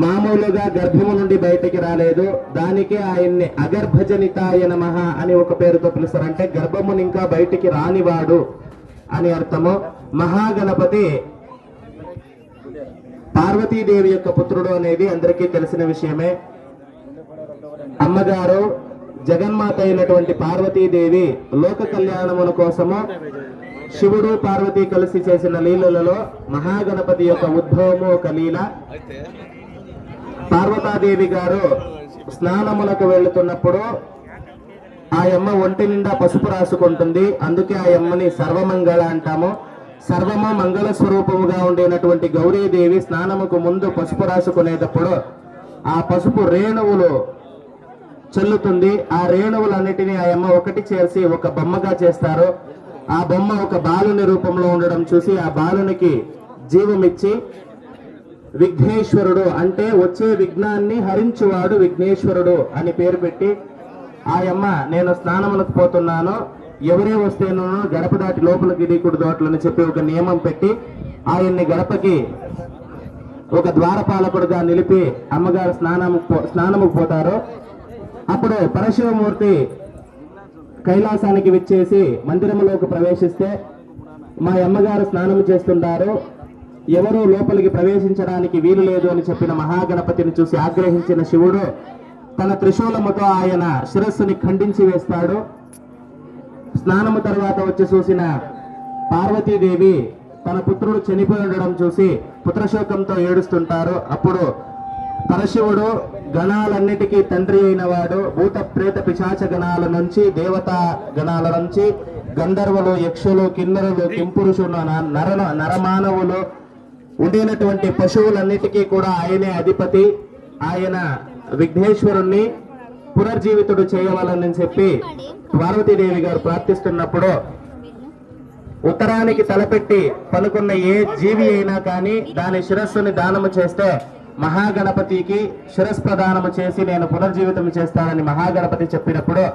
మామూలుగా గర్భము నుండి బయటికి రాలేదు. దానికే ఆయన్ని అగర్భజనితాయ నమః అని ఒక పేరుతో పిలుస్తారు. అంటే గర్భముని ఇంకా బయటికి రానివాడు అని అర్థము. మహాగణపతి పార్వతీదేవి యొక్క పుత్రుడు అనేది అందరికీ తెలిసిన విషయమే. అమ్మగారు జగన్మాత అయినటువంటి పార్వతీదేవి లోక కళ్యాణముల కోసము శివుడు పార్వతి కలిసి చేసిన లీలలలో మహాగణపతి యొక్క ఉద్భవము ఒక లీల. పార్వతాదేవి గారు స్నానములకు వెళుతున్నప్పుడు ఆ యమ్మ ఒంటి నిండా పసుపు రాసుకుంటుంది. అందుకే ఆ యమ్మని సర్వమంగళ అంటాము. సర్వము మంగళ స్వరూపముగా ఉండేటువంటి గౌరీదేవి స్నానముకు ముందు పసుపు రాసుకునేటప్పుడు ఆ పసుపు రేణువులు చల్లుతుంది. ఆ రేణువులన్నిటినీ ఆ యమ్మ ఒకటి చేర్చి ఒక బొమ్మగా చేస్తారు. ఆ బొమ్మ ఒక బాలుని రూపంలో ఉండడం చూసి ఆ బాలునికి జీవమిచ్చి విఘ్నేశ్వరుడు అంటే వచ్చే విఘ్నాన్ని హరించువాడు విఘ్నేశ్వరుడు అని పేరు పెట్టి ఆ యమ్మ నేను స్నానములకు పోతున్నాను, ఎవరే వస్తేనో గడప దాటి లోపలికి దిగుడు అట్లని చెప్పి ఒక నియమం పెట్టి ఆయన్ని గడపకి ఒక ద్వారపాలకుడుగా నిలిపి అమ్మగారు స్నానముకు పోతారు. అప్పుడు పరశివమూర్తి కైలాసానికి విచ్చేసి మందిరంలోకి ప్రవేశిస్తే మా అమ్మగారు స్నానం చేస్తుంటారు, ఎవరూ లోపలికి ప్రవేశించడానికి వీలు లేదు అని చెప్పిన మహాగణపతిని చూసి ఆగ్రహించిన శివుడు తన త్రిశూలముతో ఆయన శిరస్సుని ఖండించి వేస్తాడు. స్నానము తర్వాత వచ్చి చూసిన పార్వతీదేవి తన పుత్రుడు చనిపోయి ఉండడం చూసి పుత్రశోకంతో ఏడుస్తుంటారు. అప్పుడు పరశివుడు గణాలన్నిటికీ తండ్రి అయిన వాడు భూత ప్రేత పిశాచ గణాల నుంచి దేవతా గణాల నుంచి గంధర్వులు యక్షులు కిన్నరులు కింపురుషులు నరమానవులు ఉండేటువంటి పశువులన్నిటికీ కూడా ఆయనే అధిపతి. ఆయన విఘ్నేశ్వరుణ్ణి పునర్జీవితుడు చేయవాలని చెప్పి పార్వతీదేవి గారు ప్రార్థిస్తున్నప్పుడు ఉత్తరానికి తలపెట్టి పనుకున్న ఏ జీవి అయినా కానీ దాని శిరస్సుని దానము చేస్తే మహాగణపతికి శిరస్ప్రదానము చేసి నేను పునర్జీవితం చేస్తానని మహాగణపతి చెప్పినప్పుడు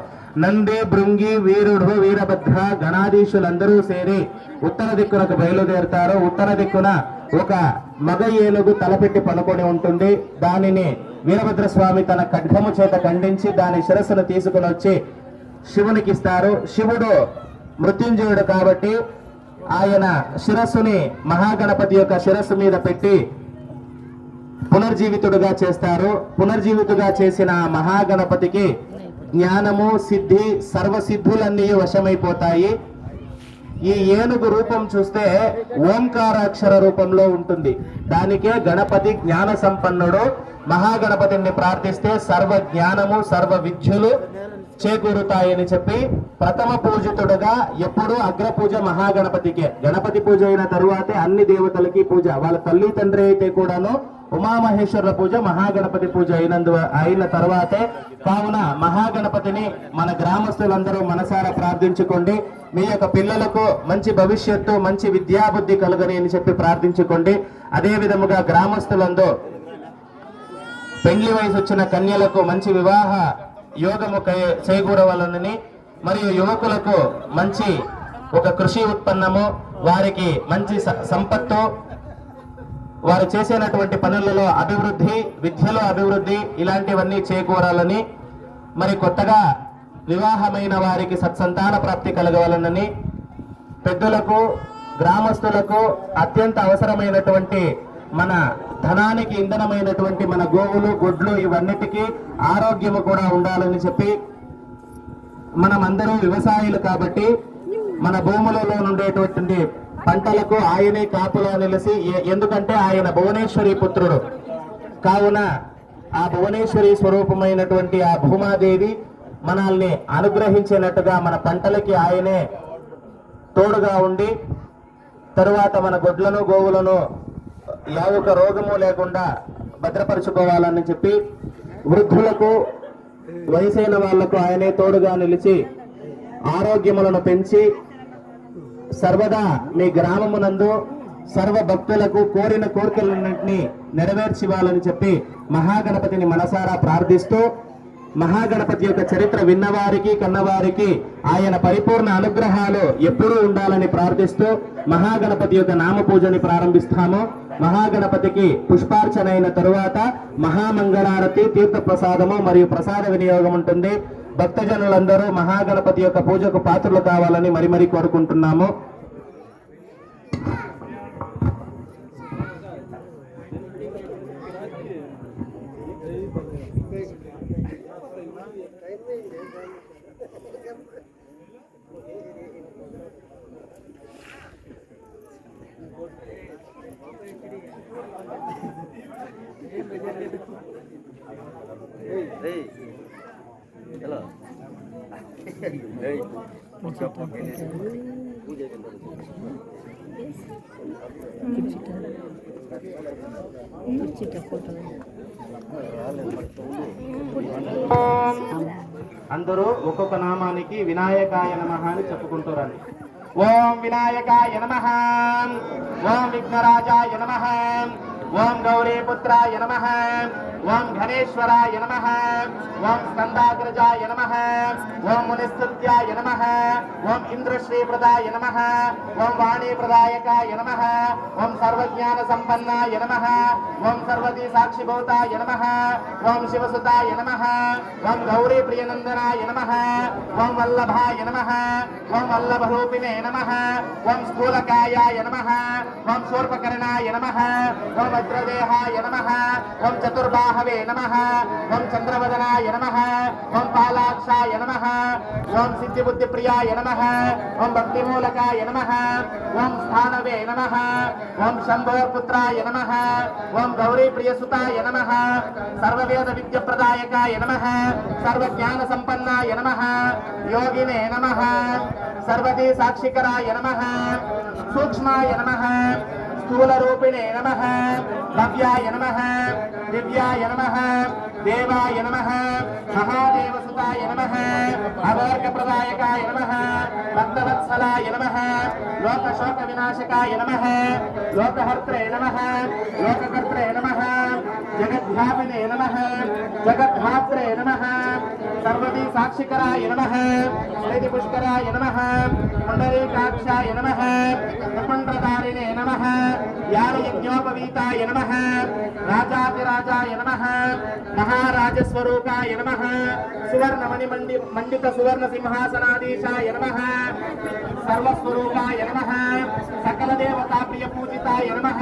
నంది భృంగి వీరుడు వీరభద్ర గణాధీశులందరూ చేరి ఉత్తర దిక్కునకు బయలుదేరుతారు. ఉత్తర దిక్కున ఒక మగ ఏనుగు తలపెట్టి పనుకొని ఉంటుంది. దానిని వీరభద్ర స్వామి తన ఖడ్గము చేత ఖండించి దాని శిరస్సును తీసుకుని వచ్చి శివునికి ఇస్తారు. శివుడు మృత్యుంజయుడు కాబట్టి ఆయన శిరస్సుని మహాగణపతి యొక్క శిరస్సు మీద పెట్టి పునర్జీవితుడుగా చేస్తారు. పునర్జీవితుగా చేసిన మహాగణపతికి జ్ఞానము సిద్ధి సర్వసిద్ధులన్నీ వశమైపోతాయి. ఈ ఏనుగు రూపం చూస్తే ఓంకారాక్షర రూపంలో ఉంటుంది. దానికే గణపతి జ్ఞాన సంపన్నుడు. మహాగణపతిని ప్రార్థిస్తే సర్వ జ్ఞానము సర్వ విద్యులు చేకూరుతాయని చెప్పి ప్రథమ పూజితుడుగా ఎప్పుడు అగ్రపూజ మహాగణపతికే. గణపతి పూజ అయిన తరువాతే అన్ని దేవతలకి పూజ. వాళ్ళ తల్లి తండ్రి అయితే కూడాను ఉమామహేశ్వర పూజ మహాగణపతి పూజ అయిన తర్వాతే. కావున మహాగణపతిని మన గ్రామస్తులందరూ మనసారా ప్రార్థించుకోండి. మీ యొక్క పిల్లలకు మంచి భవిష్యత్తు మంచి విద్యాబుద్ధి కలుగని అని చెప్పి ప్రార్థించుకోండి. అదే విధముగా గ్రామస్తులందరూ పెండ్లి వయసు వచ్చిన కన్యలకు మంచి వివాహ యోగము చేకూరవాలని మరియు యువకులకు మంచి ఒక కృషి ఉత్పన్నము వారికి మంచి సంపత్తు వారు చేసేటువంటి పనులలో అభివృద్ధి విద్యలో అభివృద్ధి ఇలాంటివన్నీ చేకూరాలని మరి కొత్తగా వివాహమైన వారికి సత్సంతాన ప్రాప్తి కలగవాలనని పెద్దలకు గ్రామస్తులకు అత్యంత అవసరమైనటువంటి మన ధనానికి ఇంధనమైనటువంటి మన గోవులు గొడ్లు ఇవన్నిటికీ ఆరోగ్యము కూడా ఉండాలని చెప్పి మనమందరూ వ్యవసాయులు కాబట్టి మన భూములలో ఉండేటువంటి పంటలకు ఆయనే కాపులా నిలిచి ఎందుకంటే ఆయన భువనేశ్వరి పుత్రుడు కావున ఆ భువనేశ్వరి స్వరూపమైనటువంటి ఆ భూమాదేవి మనల్ని అనుగ్రహించేనట్టుగా మన పంటలకి ఆయనే తోడుగా ఉండి తరువాత మన గొడ్లను గోవులను యావొక రోగము లేకుండా భద్రపరుచుకోవాలని చెప్పి వృద్ధులకు వయసైన వాళ్లకు ఆయనే తోడుగా నిలిచి ఆరోగ్యములను పెంచి సర్వదా మీ గ్రామమునందు సర్వ భక్తులకు కోరిన కోరికలన్నింటినీ నెరవేర్చివ్వాలని చెప్పి మహాగణపతిని మనసారా ప్రార్థిస్తూ మహాగణపతి యొక్క చరిత్ర విన్నవారికి కన్నవారికి ఆయన పరిపూర్ణ అనుగ్రహాలు ఎప్పుడూ ఉండాలని ప్రార్థిస్తూ మహాగణపతి యొక్క నామ పూజని ప్రారంభిస్తాము. మహాగణపతికి పుష్పార్చన అయిన తరువాత మహామంగళారతి, తీర్థ ప్రసాదము మరియు ప్రసాద వినియోగం ఉంటుంది. భక్తజనులందరూ మహాగణపతి యొక్క పూజకు పాత్రలు కావాలని మరి కోరుకుంటున్నాము. అందరూ ఒక్కొక్క నామానికి వినాయకాయ నమః అని చెప్పుకుంటారండి. ఓం వినాయకాయ నమః, ఓం విఘ్నరాజాయ నమః, ఓం గౌరీపుత్రాయ నమః, ఓం ఘనేశ్వరాయ నమః, ఓం స్కందాగ్రజాయ నమః, ఓం మునిస్తుత్యాయ నమః, ఓం ఇంద్రశ్రీప్రదాయ నమః, ఓం వాణీప్రదాయకాయ నమః, ఓం సర్వజ్ఞాన సంపన్నాయ నమః, ఓం సర్వతీ సాక్షిభూతాయ నమః, ఓం శివసుతాయ నమః, ఓం గౌరీ ప్రియనందనాయ నమః, ఓం వల్లభాయ నమః, ఓం వల్లభరూపిణే నమః, ఓం స్థూలకాయాయ నమః, ఓం శూర్పకర్ణాయ నమః, ఓం వజ్రదేహాయ నమః, ఓం చతుర్బాహవే నమః, ఓం చంద్రవదనాయ నమః, ఓం పాలాక్షాయ నమః, ఓం సిద్ధిబుద్ధిప్రియాయ నమః, ఓం భక్తిమూలకాయ నమః, ఓం స్థానవే నమః, ఓం శంభోర్పుత్రాయ నమః, ఓం గౌరీప్రియసుతాయ నమః, సర్వవేద విద్యప్రదాయకాయ నమః, సర్వజ్ఞాన సంపన్నాయ నమః, యోగినే నమః, సర్వతీ సాక్షికరాయ నమః, సూక్ష్మాయ నమః, స్థూలరూపిణే నమః, భవ్యాయ నమః, దివ్యాయ నమః, దేవాయ నమః, మహాదేవసుతాయ నమః, అవర్గప్రదాయకాయ నమః, భక్తవత్సలాయ నమః, లోకశోక వినాశకాయ నమః, లోకహర్త్రే నమః, లోకకర్త్రే నమః, జగద్వ్యాపినే నమః, జగద్ధాత్రే నమః, సర్వతీ సాక్షికరాయ నమః, శ్రీతి పుష్కరాయ నమః, పుండరీకాక్షాయ నమః, త్రిపుండ్రధారిణే నమః, యాగయజ్ఞోపవీతాయ నమః, రాజాతిరాజాయ నమః, మహారాజస్వరూపాయ నమః, సువర్ణమణి మండిత సువర్ణ సింహాసనాధీశాయ నమః, సర్వస్వరూపాయ నమః, సకల దేవతా ప్రియ పూజితాయ నమః,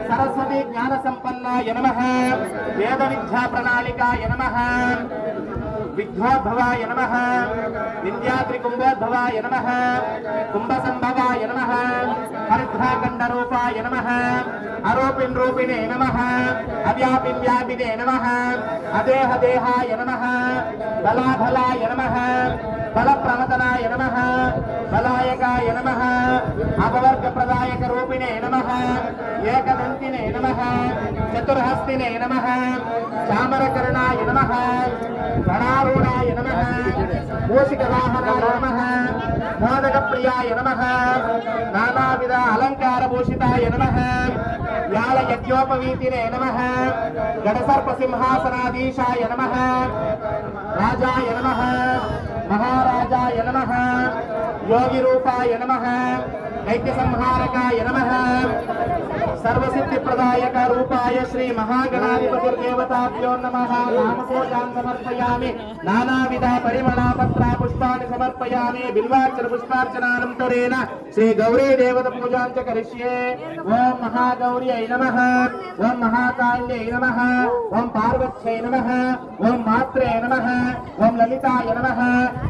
సరస్వతి జ్ఞాన సంపన్నాయ నమః, వేద విద్యా ప్రణాళికాయ నమః, విఘ్నోద్భవాయ నమః, వింధ్యాద్రి కుంభోద్భవాయ నమః, కుంభసంభవాయ నమః, హరిద్రాఖండరూపాయ నమః, అరూపిన్ రూపిణే నమః, అవ్యాపిన్ వ్యాపినే నమః, అదేహ దేహాయ నమః, బలాబలాయ నమః, బలప్రవతనాయ నమః, బలాయకాయ నమః, అపవర్గ ప్రదాయక రూపిణే నమః, ఏకదంతినే నమః, చతుర్హస్తినే నమః, చామరకర్ణాయ నమః, గణారూఢాయ నమః, మూషికవాహనాయ నమః, మోదకప్రియాయ నమః, నానావిధ అలంకారభూషితాయ నమః, వ్యాళయజ్ఞోపవీతినే నమః, గణసర్పసింహాసనాధీశాయ నమః, రాజాయ నమః, మహారాజాయ నమః, యోగిరూపాయ నమః, దైత్య సంహారకాయ నమః, సర్వసిద్ధి ప్రదాయక రూపాయ శ్రీ మహాగణాధిపతిర్దేవతాభ్యో నమః. నామకోశాన్ సమర్పయామి, నానావిధ పరిమళ పత్ర పుష్పాన్ని సమర్పయామి. బిల్వాక్షర పుష్పార్చనానంతరేణ శ్రీ గౌరీ దేవత పూజాంచ కరిష్యే. ఓం మహాగౌర్యై నమః, ఓం మహాకాళ్యై నమః, ఓం పార్వత్యై నమః, ఓం మాత్రే నమః, ఓం లలితాయ నమః,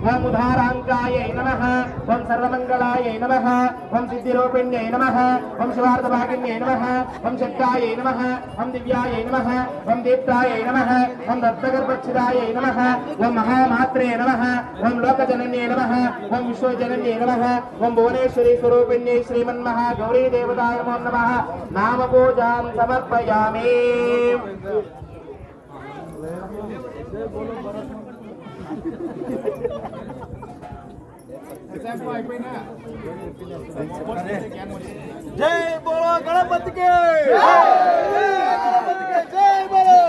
ఓం ఉదారాంకాయై నమః, ఓం సర్వమంగళాయై నమః, ఓం సిద్ధిరూపిణ్యై నమః, ఓం శివార్థభాగిన్యై నమః, ఓం శక్తాయై నమః, ఓం దివ్యాయై నమః, ఓం దీప్తాయై నమః, ఓం రత్నగర్భచ్చిదాయై నమః, ఓం మహామాత్రే నమః, ఓం లోకజనన్యై నమః, ఓం విశ్వజనన్యై నమః, ఓం భువనేశ్వరీ స్వరూపిణ్యై శ్రీమన్మహా గౌరీ దేవతాయ నమో నమః. నామపూజాం సమర్పయామి. జై బోలో గణపతికి, జై గణపతికి, జై బోలో.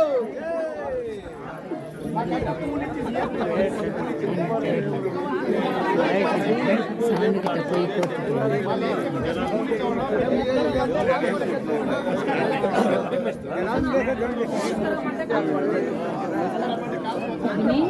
విని